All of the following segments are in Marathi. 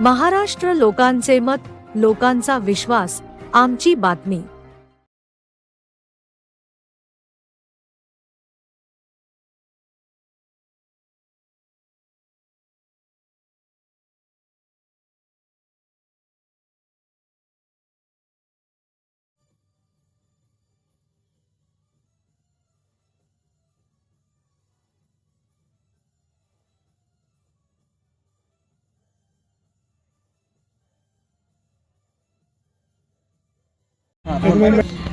महाराष्ट्र लोकांचे मत, लोकांचा विश्वास, आमची बातमी।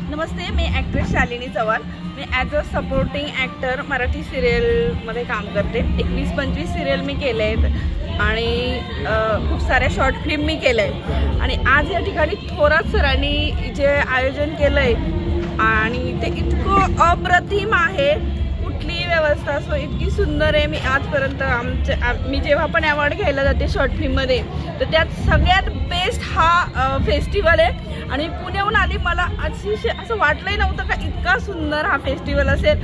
नमस्ते, मी ॲक्ट्रेस शालिनी चव्हाण। मी as a supporting actor Marathi सिरियलमध्ये काम करते। 21-25 सिरियल मी केले आहेत आणि खूप साऱ्या शॉर्ट फिल्म मी केल्या आहेत। आणि आज या ठिकाणी थोरात सरांनी जे आयोजन केलं आहे आणि ते इतकं अप्रतिम आहे, कुठलीही व्यवस्था असो इतकी सुंदर आहे। मी आजपर्यंत मी जेव्हा पण अवॉर्ड घ्यायला जाते शॉर्ट फिल्ममध्ये, तर त्यात सगळ्यात बेस्ट हा फेस्टिवल आहे। आणि पुण्याहून आली, मला अतिशय असं वाटलंही नव्हतं का इतका सुंदर हा फेस्टिवल असेल।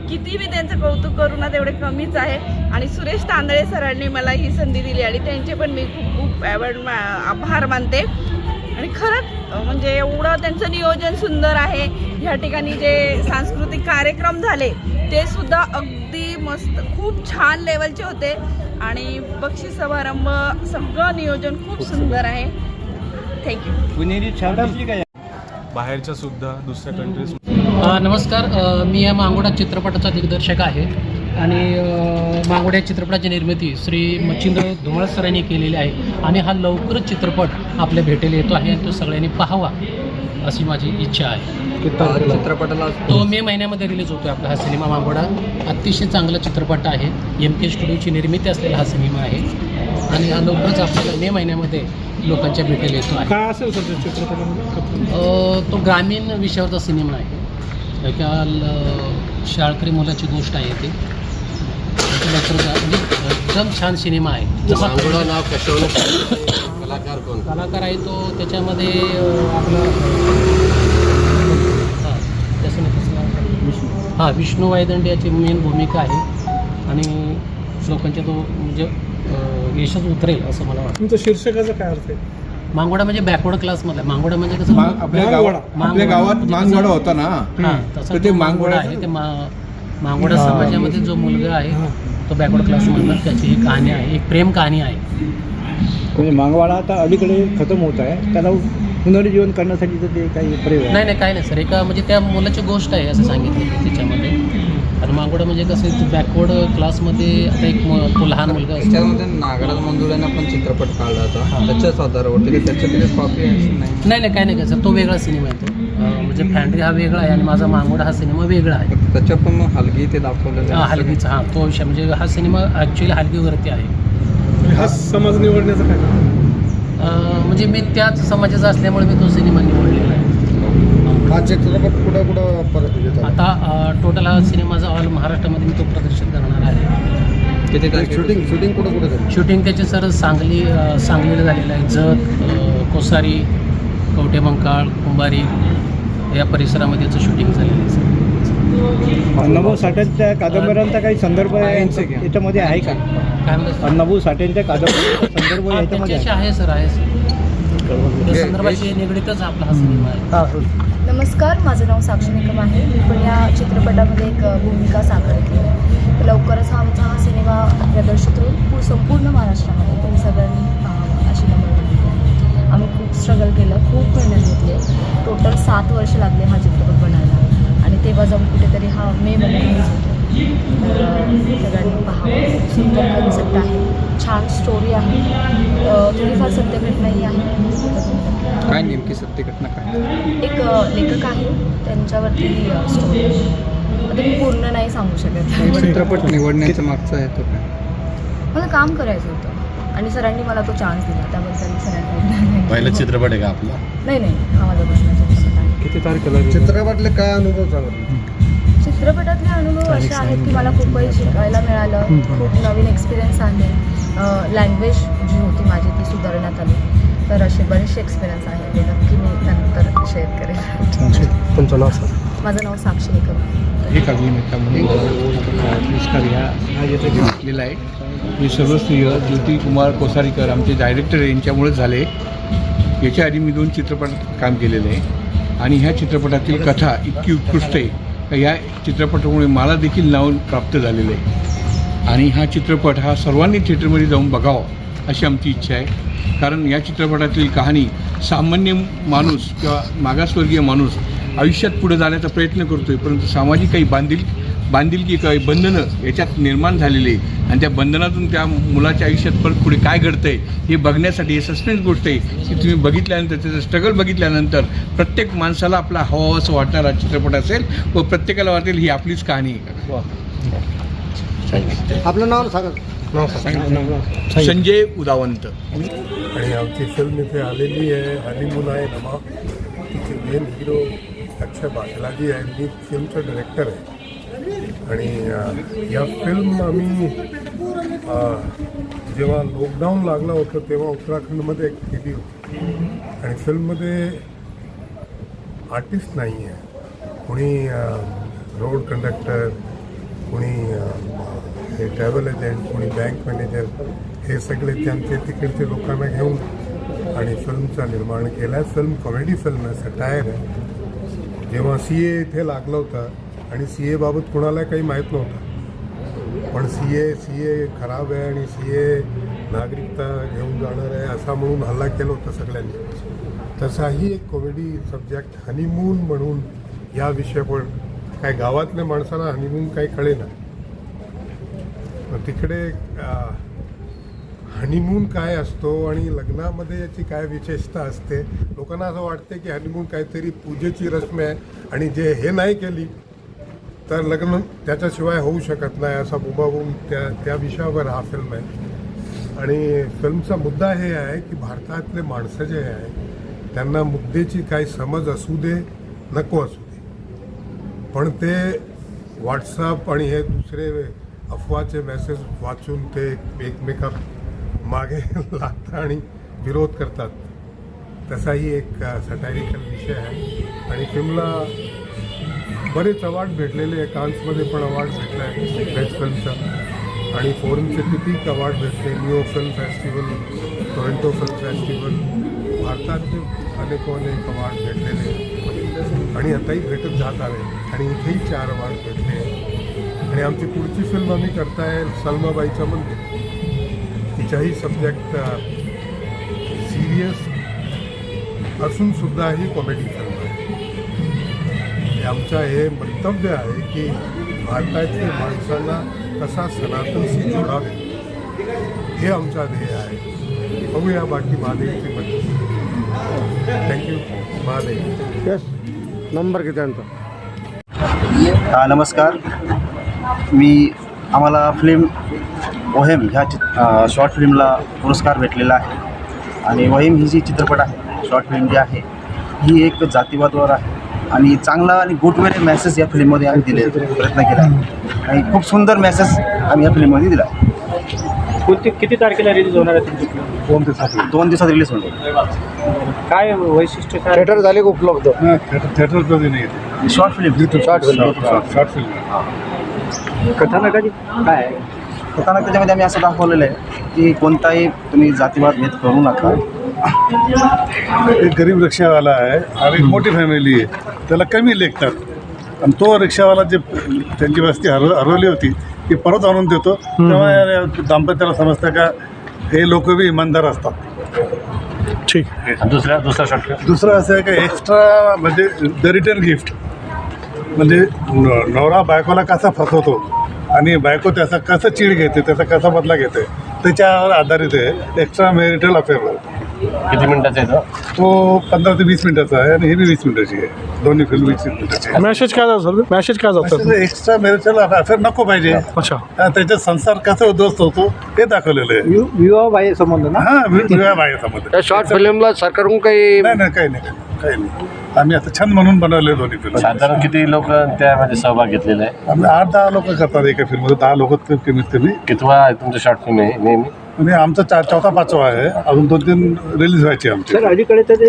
किती मी त्यांचं कौतुक करू ना तेवढे कमीच आहे। आणि सुरेश तांदळे सरांनी मला ही संधी दिली आणि त्यांचे पण मी खूप आभार मानते। आणि खरंच म्हणजे एवढं त्यांचं नियोजन सुंदर आहे। ह्या ठिकाणी जे सांस्कृतिक कार्यक्रम झाले ते सुद्धा अगदी मस्त, खूप छान लेवलचे होते आणि बक्षीस समारंभ सगळं नियोजन खूप सुंदर आहे। थँक्यू। पुणेरी छान बाहेरच्या सुद्धा दुसऱ्या कंट्रीज। नमस्कार, मी या मांगोडा चित्रपटाचा दिग्दर्शक आहे आणि मांगोडा चित्रपटाची निर्मिती श्री मच्छिंद्र धुमाळ सरांनी केलेली आहे आणि हा लवकरच चित्रपट आपल्या भेटेला येतो आहे आणि तो सगळ्यांनी पाहावा अशी माझी इच्छा आहे। चित्रपटाला तो मे महिन्यामध्ये रिलीज होतो आपला हा सिनेमा मांगोडा। अतिशय चांगला चित्रपट आहे, MK स्टुडिओची निर्मिती असलेला हा सिनेमा आहे आणि हा लवकरच आपल्याला मे महिन्यामध्ये लोकांच्या भेटेला येतो आहे। काय असेल सर चित्रपटामध्ये? तो ग्रामीण विषयावरचा सिनेमा आहे। एका शाळकरी मुलाची गोष्ट आहे ती, म्हणजे एकदम छान सिनेमा आहे। नाव कलाकार कोण? कलाकार आहे तो त्याच्यामध्ये आपला विष्णू वायदंडे याची मेन भूमिका आहे आणि लोकांच्या तो म्हणजे यशच उतरेल असं मला वाटतं। तुमचं शीर्षकाचा काय अर्थ आहे? मांगोडा म्हणजे बॅकवर्ड क्लासमधला। मांगोडा म्हणजे कसं आपल्या गावात मांगोडा होता ना, तसं ते मांगोडा आहे। ते मांगोडा समाजामध्ये जो मुलगा आहे तो बॅकवर्ड क्लासमधला, त्याची ही कहाणी आहे, एक प्रेम कहाणी आहे। म्हणजे मांगवाडा आता अलीकडे खतम होत आहे, त्याला पुनर्जीवन करण्यासाठी तर ते काही प्रयोग नाही काही नाही सर, एका म्हणजे त्या मुलाची गोष्ट आहे असं सांगितलं त्याच्यामध्ये। आणि मांगोडा म्हणजे कसं बॅकवर्ड क्लासमध्ये आता एक तो लहान मुलगा असतो। त्याच्यामध्ये नागराज मंजुळ्यांना पण चित्रपट काढला होता त्याच्याच आधारावरती, त्याच्यात कॉपी नाही काही नाही सर, तो वेगळा सिनेमा आहे तो। म्हणजे फॅन्ड्री हा वेगळा आहे आणि माझा मांगोडा हा सिनेमा वेगळा आहे। त्याच्यात पण हलगी ते दाखवलेलं आहे, हलगीचा तो विषय म्हणजे हा सिनेमा ॲक्च्युली हलगीवरती आहे। हा समाज निवडण्याचं काय? म्हणजे मी त्याच समाजाचा असल्यामुळे मी तो सिनेमा निवडलेला आहे। हा चित्रपट कुठं परत आता टोटल हा सिनेमाचा ऑल महाराष्ट्रामध्ये मी तो प्रदर्शित करणार आहे। किती शूटिंग कुठं शूटिंग त्याचे सर सांगलीला झालेलं आहे। जत, कोसारी, कवठेमंकाळ, कुंभारी या परिसरामध्ये याचं शूटिंग झालेलं आहे सर। अण्णाभाऊ साठेंच्या कादंबऱ्यांचा काही संदर्भ याच्यामध्ये आहे का? काय म्हणतात? अण्णाभाऊ साठेंच्या कादंबऱ्यांचा संदर्भ याच्यामध्ये आहे सर, आहे सर। त्या संदर्भाशी निगडीतच आपला हा सिनेमा आहे। नमस्कार, माझं नाव साक्षी निकम आहे। मी पण या चित्रपटामध्ये एक भूमिका साकारते। तर लवकरच हा सिनेमा प्रदर्शित होईल संपूर्ण महाराष्ट्रामध्ये। तुम्ही सगळ्यांनी पाहावा अशी विनंती आहे। आम्ही खूप स्ट्रगल केलं, खूप मेहनत घेतली, टोटल 7 वर्ष लागले हा चित्रपट बनायला आणि तेव्हा जाऊन कुठेतरी हा मे रिलीज होतो। तर सगळ्यांनी पाहावं। सुंदर कन्सेप्ट आहे, छान स्टोरी आहे, थोडीफार सत्यघटनाही आहे। काय नेमकी सत्य घटना काय? एक लेखक आहे, त्यांच्यावरती स्टोरी आहे। आता मी पूर्ण नाही सांगू शकत। चित्रपट निवडण्याच्या मागचा आहे तो काय? मला काम करायचं होतं आणि सरांनी मला तो चान्स दिला, त्याबद्दल सरांनी पहिला चित्रपट आहे का आपला? नाही, हा माझा बसण्याचा पुस्तक आहे। किती तारखेला चित्रपटातले काय अनुभव चांगले? चित्रपटातले अनुभव असे आहेत की मला खूप काही शिकायला मिळालं, खूप नवीन एक्सपिरियन्स आले, लँग्वेज जी होती माझी ती सुधारण्यात आली। तर असे बरेचसे एक्सपिरियन्स आहे, ते नक्की मी नंतर शेअर करेन। तुमचं नाव सर? माझं नाव साक्षी निकम। एक अभिनेता म्हणून हा याचा घेतलेला आहे हे सर्व श्रेय ज्योती कुमार कोसारीकर आमचे डायरेक्टर यांच्यामुळेच झाले. याच्या आधी मी 2 चित्रपटात काम केलेलं आहे आणि ह्या चित्रपटातील कथा इतकी उत्कृष्ट आहे का ह्या चित्रपटामुळे मला देखील नाव प्राप्त झालेलं आहे. आणि हा चित्रपट हा सर्वांनी थिएटरमध्ये जाऊन बघावा अशी आमची इच्छा आहे. कारण या चित्रपटातील कहाणी सामान्य माणूस किंवा मागासवर्गीय माणूस आयुष्यात पुढे जाण्याचा प्रयत्न करतो आहे, परंतु सामाजिक काही बांधिलकी काही बंधनं याच्यात निर्माण झालेली आहे आणि त्या बंधनातून त्या मुलाच्या आयुष्यात परत पुढे काय घडतं आहे हे बघण्यासाठी हे सस्पेन्स गोष्ट आहे की तुम्ही बघितल्यानंतर त्याचं स्ट्रगल बघितल्यानंतर प्रत्येक माणसाला आपला हवा असं वाटणारा चित्रपट असेल व प्रत्येकाला वाटेल ही आपलीच कहाणी आहे. आपलं नाव सांगा. संजय उदावंत. आणि आमची फिल्म इथे आलेली आहे. हनीमून आहे नमा. तिचे मेन हिरो अक्षय बागलाजी आहे. मी फिल्मचा डायरेक्टर आहे. आणि या फिल्म आम्ही जेव्हा लॉकडाऊन लागलं होतं तेव्हा उत्तराखंडमध्ये केली होती. आणि फिल्ममध्ये आर्टिस्ट नाही आहे. कोणी रोड कंडक्टर, कोणी हे ट्रॅव्हल एजंट, कोणी बँक मॅनेजर, हे सगळे त्यांचे तिकडचे लोकांना घेऊन आणि फिल्मचा निर्माण केला आहे. फिल्म कॉमेडी फिल्म आहे, सटायर आहे. जेव्हा CA इथे लागलं होतं आणि CA बाबत कोणाला काही माहीत नव्हतं, पण CA खराब आहे आणि CA नागरिकता घेऊन जाणार आहे असा म्हणून हल्ला केला होता सगळ्यांनी. तसाही एक कॉमेडी सब्जेक्ट हनीमून म्हणून या विषयावर काय गावातल्या माणसाला हनीमून काही कळेना. तिकडे हनीमून काय असतो आणि लग्नामध्ये याची काय विशेषता असते. लोकांना असं वाटते की हनीमून काहीतरी पूजेची रस्म आहे आणि जे हे नाही केली तर लग्न त्याच्याशिवाय होऊ शकत नाही असा बुबाबून त्या विषयावर हा फिल्म आहे. आणि फिल्मचा मुद्दा हे आहे की भारतातले माणसं जे आहे त्यांना मुद्द्याची काही समज असू दे नको असू दे, पण ते व्हॉट्सअप आणि हे दुसरे अफवाचे मेसेज वाचून ते एकमेका मागे लागतात आणि विरोध करतात. तसाही एक सटायरिकल विषय आहे. आणि फिल्मला बरेच अवॉर्ड भेटलेले आहे. कान्समध्ये पण अवॉर्ड भेटला आहे बेस्ट फिल्मचा आणि फॉरेनचे किती अवॉर्ड भेटले. New film festival, Toronto film festival, भारतातले अनेक अवॉर्ड भेटलेले आणि आताही भेटत जात आहे. आणि इथेही 4 अवॉर्ड भेटले. आणि आमची पुढची फिल्म आम्ही करताय सलमाबाईचं मंदिर. तिच्याही सब्जेक्ट सिरियस असून सुद्धा ही कॉमेडी फिल्म आहे. आमचं हे मंतव्य आहे की भारतातल्या माणसांना कसा सनातनशी जोडावे हे आमचा ध्येय आहे. बघूया बाकी महादेवची मदत. थँक्यू. महादेव. यस. नंबर किती त्यांचा? नमस्कार. आम्हाला फिल्म वहीम ह्या शॉर्ट फिल्मला पुरस्कार भेटलेला आहे. आणि वहीम ही जी चित्रपट आहे, शॉर्ट फिल्म जी आहे ही एक जातीवादावर आहे आणि चांगला आणि गुड वे मेसेज या फिल्ममध्ये आम्ही दिले प्रयत्न केला आहे. आणि खूप सुंदर मेसेज आम्ही या फिल्ममध्ये दिला. किती तारखेला रिलीज होणार आहे तुमची फिल्म? 2 दिवसात रिलीज होणार. काय वैशिष्ट्य काय? थिएटर झाले का उपलब्ध? थिएटरमध्ये नाही. Short film. Short film. कथानकाची काय आहे? कथानक त्याच्यामध्ये आम्ही असं दाखवलेलं आहे की कोणताही तुम्ही जातीवाद भेद करू नका. एक गरीब रिक्षावाला आहे आणि मोठी फॅमिली आहे, त्याला कमी लेखतात आणि तो रिक्षावाला जे त्यांची वस्ती हरवली होती ती परत आणून देतो. तेव्हा या दाम्पत्याला समजतं का हे लोक बी इमानदार असतात. ठीक. दुसरं असं आहे का एक्स्ट्रा म्हणजे द रिटर्न गिफ्ट, म्हणजे नवरा बायकोला कसा फसवतो आणि बायको त्याचा कसं चीड घेते, त्याचा कसा बदला घेते, त्याच्यावर आधारित आहे. Extra marital affair. किती मिनिटाचा आहे तो 15 ते 20 मिनिटाचा आहे आणि हे बी 20 मिनिटाची आहे. दोन्ही फिल्म 20 मिनिटाची आहे. मॅसेज काय जातो? मॅसेज काय जातं? एक्स्ट्रा मॅरिटल अफेअर नको पाहिजे. अच्छा. त्याच्यात संसार कसा उद्ध्वस्त होतो हे दाखवलेलं आहे. विवाह बाह्य संबंध ना? हां, विवाह बाह्य संबंध. त्या शॉर्ट फिल्मला सरकारकडून काही नाही काही नाही. आम्ही आता छंद म्हणून बनवले दोन्ही फिल्म. साधारण किती लोक त्यामध्ये सहभाग घेतलेला आहे? आम्ही 8-10 लोक करतात एका फिल्ममध्ये. 10 लोक कमीत कमी. कितवा आहे तुमचं शॉर्ट फिल्म आहे नेहमी? म्हणजे आमचा 4था-5वा आहे. अजून 2-3 रिलीज व्हायचे आमचे. सर, अलीकडे तर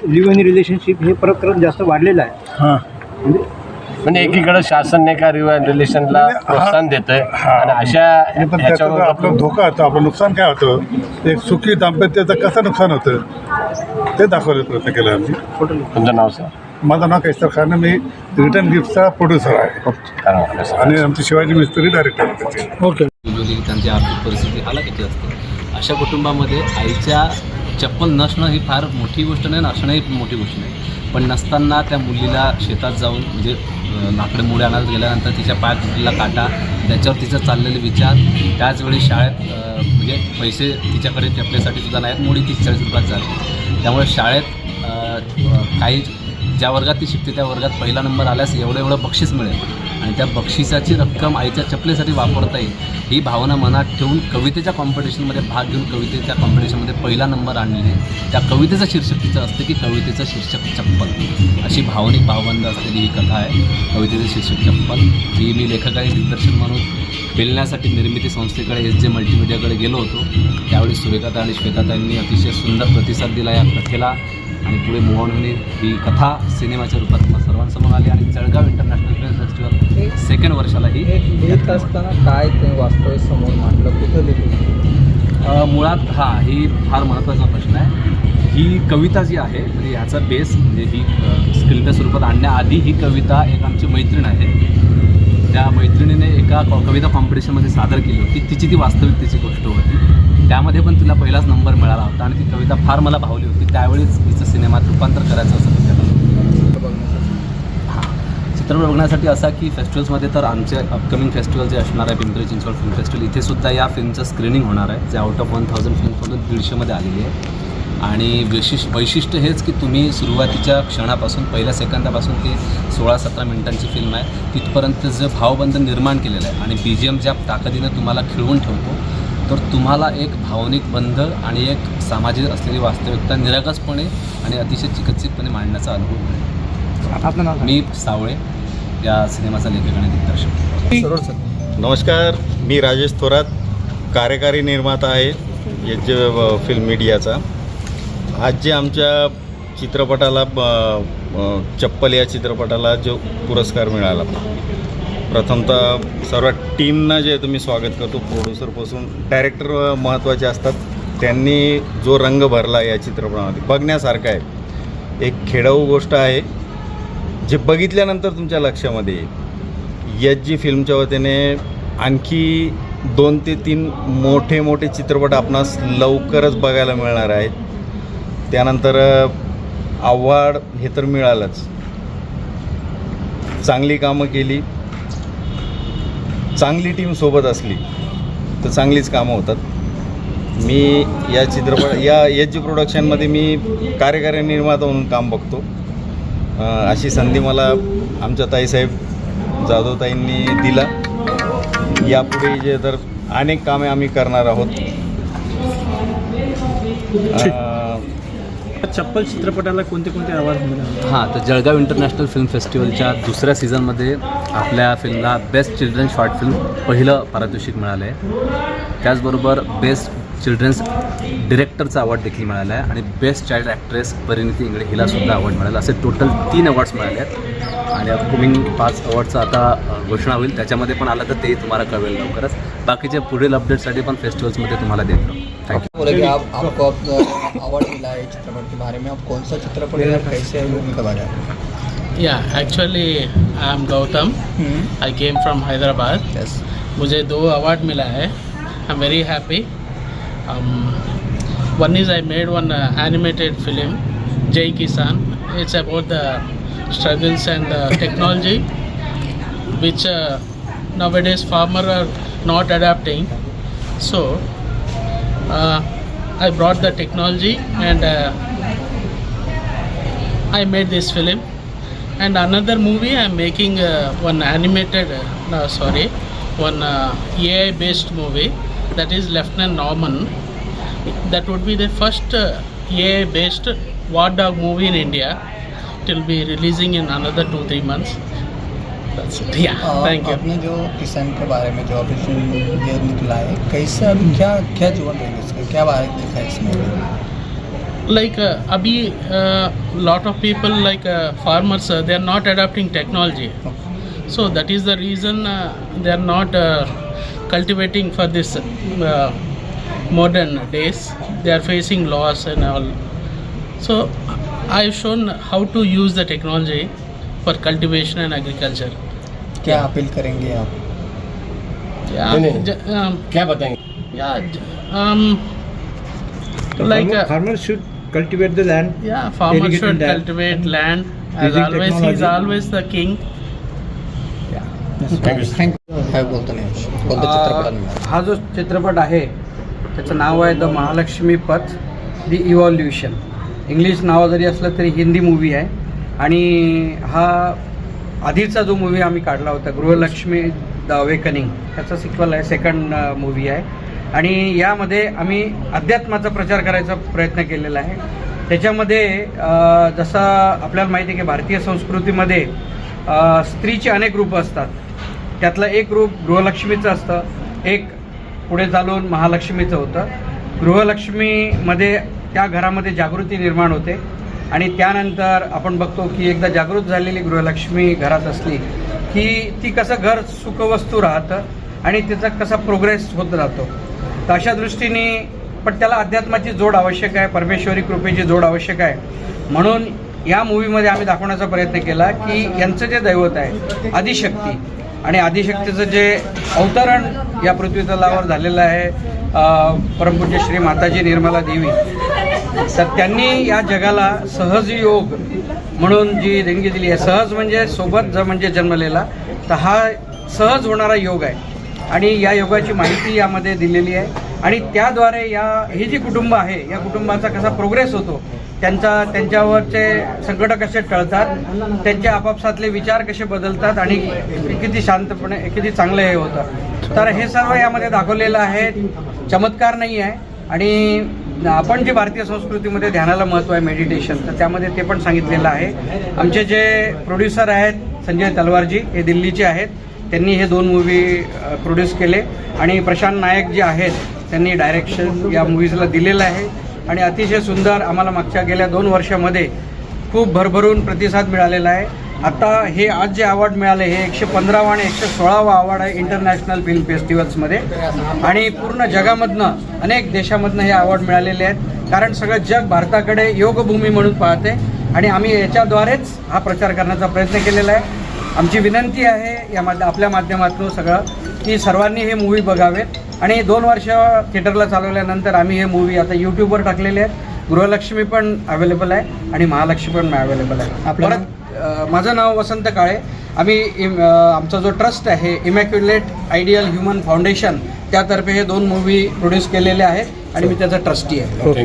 लिव्ह इन रिलेशनशिप हे प्रकरण जास्त वाढलेलं आहे. हां, म्हणजे म्हणजे एकीकडे शासन नाही का रिलेशनला प्रोत्साहन देतंय आणि अशा पण त्याचा ह्याच्यावर आपला धोका होतो, आपलं नुकसान काय होतं, एक सुखी दाम्पत्याचं कसं नुकसान होतं ते दाखवण्याचा प्रयत्न केला आम्ही. तुमचं नाव सर? माझं नाव कैसर खान, मी रिटर्न गिफ्टचा प्रोड्युसर आहे आणि आमचे शिवाजी मिस्त्री डायरेक्टर आहे त्याचे. ओके. युजली त्यांची आर्थिक परिस्थिती हालाकीची असते. अशा कुटुंबामध्ये आईच्या चप्पल नसणं ही फार मोठी गोष्ट नाही, नसणं ही मोठी गोष्ट नाही. पण नसताना त्या मुलीला शेतात जाऊन म्हणजे लाकडे मुळे आणायला गेल्यानंतर तिच्या पायात तुटलेला काटा, त्याच्यावर तिचं चाललेले विचार, त्याचवेळी शाळेत म्हणजे पैसे तिच्याकडे चपलेसाठी सुद्धा नाहीत, मुली 30-40 रुपयात जाते. त्यामुळे शाळेत काही ज्या वर्गात ती शिकते त्या वर्गात पहिला नंबर आल्यास एवढं बक्षीस मिळेल आणि त्या बक्षिसाची रक्कम आईच्या चपलेसाठी वापरता येईल ही भावना मनात ठेवून कवितेच्या कॉम्पिटिशनमध्ये भाग घेऊन कवितेच्या कॉम्पिटिशनमध्ये पहिला नंबर आणले. त्या कवितेचं शीर्षक तिचं असते की कवितेचं शीर्षक चप्पल, अशी भावनिक भावबंद असलेली ही कथा आहे. कवितेचं शीर्षक चप्पल ही मी लेखक आणि दिग्दर्शन म्हणून पेलण्यासाठी निर्मिती संस्थेकडे SJ मल्टीमीडियाकडे गेलो होतो. त्यावेळी सुरेखाता आणि श्वेताताईंनी अतिशय सुंदर प्रतिसाद दिला या कथेला आणि पुढे मूव ऑन होणे ही कथा सिनेमाच्या रूपात सर्वांसमोर आली आणि Jalgaon international film festival 2nd वर्षाला ही लिहित असताना काय ते वास्तव समोर मांडलं, कुठं लिहिलं? मुळात ही फार महत्त्वाचा प्रश्न आहे. ही कविता जी आहे म्हणजे ह्याचा बेस म्हणजे ही स्क्रीनच्या स्वरूपात आणण्याआधी ही कविता एक आमची मैत्रीण आहे, त्या मैत्रिणीने एका कविता कॉम्पिटिशनमध्ये सादर केली होती. तिची ती वास्तविकतेची गोष्ट होती. त्यामध्ये पण तिला पहिलाच नंबर मिळाला होता आणि ती कविता फार मला भावली होती. त्यावेळीच तिचं सिनेमात रूपांतर करायचं असं त्याला. चित्रपट बघण्यासाठी असा की फेस्टिवल्समध्ये तर आमचे अपकमिंग फेस्टिवल जे असणार आहे पिंपरी चिंचवड फिल्म फेस्टिवल, इथे सुद्धा या फिल्मचं स्क्रीनिंग होणार आहे, जे आउट ऑफ 1000 फिल्ममधून 150मध्ये आलेली आहे. आणि वैशिष्ट्य हेच की तुम्ही सुरुवातीच्या क्षणापासून पहिल्या सेकंदापासून ती 16-17 मिनिटांची फिल्म आहे तिथपर्यंत जे भावबंध निर्माण केलेलं आहे आणि BGM ज्या ताकदीनं तुम्हाला खिळवून ठेवतो, तर तुम्हाला एक भावनिक बंध आणि एक सामाजिक असलेली वास्तविकता निरागसपणे आणि अतिशय चिकित्सितपणे मांडण्याचा अनुभव मिळेल. आपलं नाव? मी सावळे, या सिनेमाचा लेखक आणि दिग्दर्शक. नमस्कार, मी राजेश थोरात, कार्यकारी निर्माता आहे SJ फिल्म मीडियाचा. आज जे आमच्या चित्रपटाला चप्पल या चित्रपटाला जो पुरस्कार मिळाला, प्रथमतः सर्व टीमनं जे तुम्ही स्वागत करतो, प्रोड्युसरपासून डायरेक्टर महत्त्वाचे असतात. त्यांनी जो रंग भरला या चित्रपटामध्ये बघण्यासारखा आहे. एक खेळाऊ गोष्ट आहे जे बघितल्यानंतर तुमच्या लक्षामध्ये येईल. SJ फिल्मच्या वतीने आणखी 2 ते 3 मोठे चित्रपट आपणास लवकरच बघायला मिळणार आहेत. त्यानंतर अवॉर्ड हे तर मिळालंच. चांगली कामं केली, चांगली टीम सोबत असली तर चांगलीच कामं होतात. मी या SJ प्रोडक्शनमध्ये मी कार्यकारी निर्माता म्हणून काम बघतो. अशी संधी मला आमच्या ताईसाहेब जाधवताईंनी दिला. यापुढे जे तर अनेक कामे आम्ही करणार आहोत. चप्पल चित्रपटाला कोणते अवॉर्ड मिळाले? तर जळगाव इंटरनॅशनल फिल्म फेस्टिवलच्या 2ऱ्या सीझनमध्ये आपल्या फिल्मला बेस्ट चिल्ड्रन शॉर्ट फिल्म पहिलं पारितोषिक मिळालं आहे. त्याचबरोबर बेस्ट चिल्ड्रन्स डिरेक्टरचा अवॉर्ड देखील मिळाला आहे आणि best child actress Parineeti Ingle हिलासुद्धा अवॉर्ड मिळाला. असे टोटल 3 अवॉर्ड्स मिळाले आहेत आणि अपकमिंग 5 अवॉर्ड्सचं आता घोषणा होईल. त्याच्यामध्ये पण आलं तर तेही तुम्हाला कळेल लवकरच. बाकीचे पुढील अपडेट्ससाठी पण फेस्टिवल्समध्ये तुम्हाला देतो. Thank you. आपको अवार्ड मिला है चित्रपट के बारे में, आप कौन सा चित्रपट है, कैसे है, भूमिका बारे में? Yeah, actually I am Gautam. I came from Hyderabad. Yes. मुझे 2 अवार्ड मिला है. I'm very happy. One is I made one animated film, Jai Kisan. It's about the struggles and technology which nowadays farmers are not adapting. So I brought the technology and I made this film. And another movie I'm making one animated, one AI based movie, that is Lieutenant Norman. That would be the first AI based war dog movie in India. It will be releasing in another 2-3 months. That's it. Yeah, thank you. आपने जो किसान के बारे में जो अभी ये निकला है, कैसे अभी क्या जीवन रहेगा इसका, क्या बारे में देखा है इसमें? Like abhi lot of people like farmers they are not adapting technology. So that is the reason they are not cultivating for this modern days. They are facing loss and all. So I have shown how to use the technology for cultivation and agriculture. क्या अपील करेंगे आप? क्या बताएंगे? Like farmers should cultivate the land. yeah, farmers irrigate should land. cultivate land. As Using always, he is technology. always the king. काय बोलतो नाही कोणत्या चित्रपटांमध्ये? हा जो चित्रपट आहे त्याचं नाव आहे द महालक्ष्मी पथ द इव्हॉल्युशन. इंग्लिश नाव जरी असलं तरी हिंदी मूवी आहे. आणि हा आधीचा जो मूवी आम्ही काढला होता गृहलक्ष्मी द अवेकनिंग त्याचा सिक्वल आहे, सेकंड मूवी आहे. आणि यामध्ये आम्ही अध्यात्माचा प्रचार करायचा प्रयत्न केलेला आहे. त्याच्यामध्ये जसं आपल्याला माहिती आहे की भारतीय संस्कृतीमध्ये स्त्रीचे अनेक रूपं असतात. त्यातलं एक रूप गृहलक्ष्मीचं असतं, एक पुढे चालून महालक्ष्मीचं होतं. गृहलक्ष्मीमध्ये त्या घरामध्ये जागृती निर्माण होते आणि त्यानंतर आपण बघतो की एकदा जागृत झालेली गृहलक्ष्मी घरात असली की ती कसं घर सुखवस्तू राहतं आणि त्याचा कसा प्रोग्रेस होत राहतो. तर अशा दृष्टीने पण त्याला अध्यात्माची जोड आवश्यक आहे, परमेश्वरी कृपेची जोड आवश्यक आहे. म्हणून या मूवीमध्ये आम्ही दाखवण्याचा प्रयत्न केला की यांचं जे दैवत आहे आदिशक्ती आणि आदिशक्तीचं जे अवतरण या पृथ्वीतलावर झालेलं आहे परमपूज्य श्री माताजी निर्मला देवी, तर त्यांनी या जगाला सहज योग म्हणून जी देणगी दिली आहे. सहज म्हणजे सोबत म्हणजे जन्मलेला, तर हा सहज होणारा योग आहे आणि या योगाची माहिती यामध्ये दिलेली आहे. आणि त्याद्वारे ही जी कुटुंब आहे या कुटुंबाचा कसा प्रोग्रेस होतो, त्यांच्यावरचे संकट कसे टळतात, त्यांचे आपापसातले विचार कसे बदलतात आणि किती शांतपणे किती चांगलं हे होतं. तर हे सर्व यामध्ये दाखवलेलं आहे. चमत्कार नाही आहे. आणि आपण जे भारतीय संस्कृतीमध्ये ध्यानाला महत्त्व आहे मेडिटेशन, तर त्यामध्ये ते पण सांगितलेलं आहे. आमचे जे प्रोड्युसर आहेत संजय तलवारजी हे दिल्लीचे आहेत. त्यांनी हे 2 मूवी प्रोड्यूस केले आणि प्रशांत नायक जे आहेत त्यांनी डायरेक्शन या मूवीजला दिलेलं आहे. आणि अतिशय सुंदर आम्हाला मागच्या गेल्या 2 वर्षामध्ये खूप भरभरून प्रतिसाद मिळालेला आहे. आता हे आज जे अवॉर्ड मिळाले हे 115वा आणि 116वा अवॉर्ड आहे इंटरनॅशनल फिल्म फेस्टिवल्समध्ये. आणि पूर्ण जगामधनं अनेक देशामधनं हे अवॉर्ड मिळालेले आहेत. कारण सगळं जग भारताकडे योगभूमी म्हणून पाहते आणि आम्ही याच्याद्वारेच हा प्रचार करण्याचा प्रयत्न केलेला आहे. आमची विनंती आहे आपल्या माध्यमातून सगळं की सर्वांनी हे मूवी बघावेत. आणि 2 वर्ष थिएटरला चालवल्यानंतर आम्ही हे मूवी आता यूट्यूबवर टाकलेले आहेत. गृहलक्ष्मी पण अवेलेबल आहे आणि महालक्ष्मी पण अवेलेबल आहे. परत माझं नाव वसंत काळे. आम्ही आमचा जो ट्रस्ट आहे इमॅक्युलेट आयडियल ह्युमन फाउंडेशन त्यातर्फे हे 2 मूवी प्रोड्यूस केलेले आहेत आणि मी त्याचा ट्रस्टी आहे.